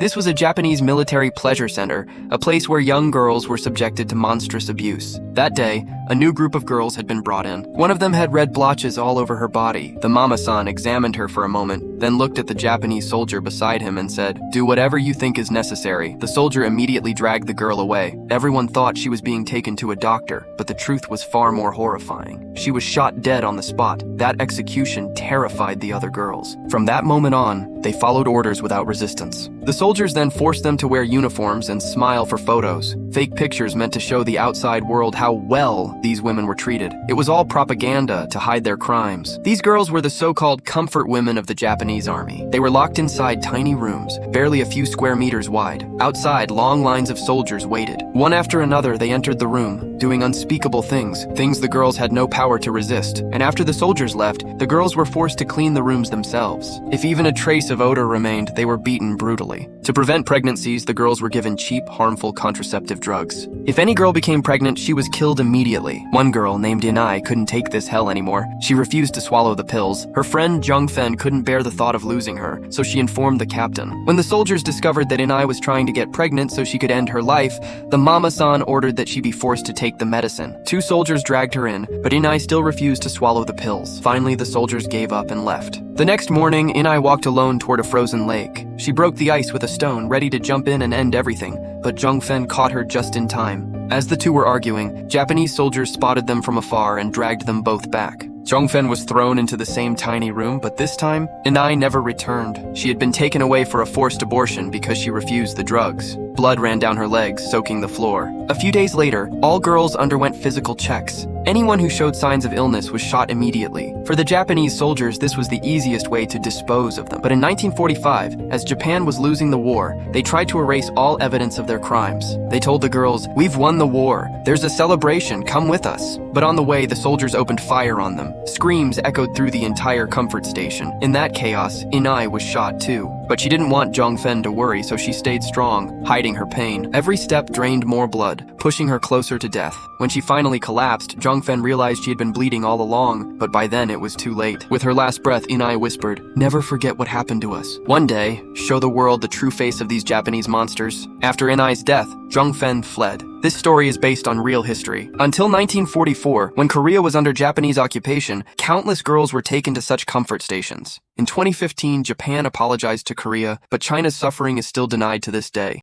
This was a Japanese military pleasure center, a place where young girls were subjected to monstrous abuse. That day, a new group of girls had been brought in. One of them had red blotches all over her body. The mama-san examined her for a moment, then looked at the Japanese soldier beside him and said, "Do whatever you think is necessary." The soldier immediately dragged the girl away. Everyone thought she was being taken to a doctor, but the truth was far more horrifying. She was shot dead on the spot. That execution terrified the other girls. From that moment on, they followed orders without resistance. The soldiers then forced them to wear uniforms and smile for photos. Fake pictures meant to show the outside world how well these women were treated. It was all propaganda to hide their crimes. These girls were the so-called comfort women of the Japanese army. They were locked inside tiny rooms, barely a few square meters wide. Outside, long lines of soldiers waited. One after another, they entered the room, doing unspeakable things the girls had no power to resist. And after the soldiers left, the girls were forced to clean the rooms themselves. If even a trace of odor remained, they were beaten brutally. To prevent pregnancies, the girls were given cheap, harmful contraceptive drugs. If any girl became pregnant, she was killed immediately. One girl, named Inai, couldn't take this hell anymore. She refused to swallow the pills. Her friend Jung Fen couldn't bear the thought of losing her, so she informed the captain. When the soldiers discovered that Inai was trying to get pregnant so she could end her life, the mama-san ordered that she be forced to take the medicine. Two soldiers dragged her in, but Inai still refused to swallow the pills. Finally, the soldiers gave up and left. The next morning, Inai walked alone toward a frozen lake. She broke the ice with a stone, ready to jump in and end everything, but Jung Fen caught her just in time. As the two were arguing, Japanese soldiers spotted them from afar and dragged them both back. Jung Fen was thrown into the same tiny room, but this time, Inai never returned. She had been taken away for a forced abortion because she refused the drugs. Blood ran down her legs, soaking the floor. A few days later, all girls underwent physical checks. Anyone who showed signs of illness was shot immediately. For the Japanese soldiers, this was the easiest way to dispose of them. But in 1945, as Japan was losing the war, they tried to erase all evidence of their crimes. They told the girls, "We've won the war. There's a celebration. Come with us." But on the way, the soldiers opened fire on them. Screams echoed through the entire comfort station. In that chaos, Inai was shot too. But she didn't want Jung Fen to worry, so she stayed strong, hiding her pain. Every step drained more blood, pushing her closer to death. When she finally collapsed, Jung Fen realized she had been bleeding all along, but by then it was too late. With her last breath, Inai whispered, "Never forget what happened to us. One day, show the world the true face of these Japanese monsters." After Inai's death, Jung Fen fled. This story is based on real history. Until 1944, when Korea was under Japanese occupation, countless girls were taken to such comfort stations. In 2015, Japan apologized to Korea, but China's suffering is still denied to this day.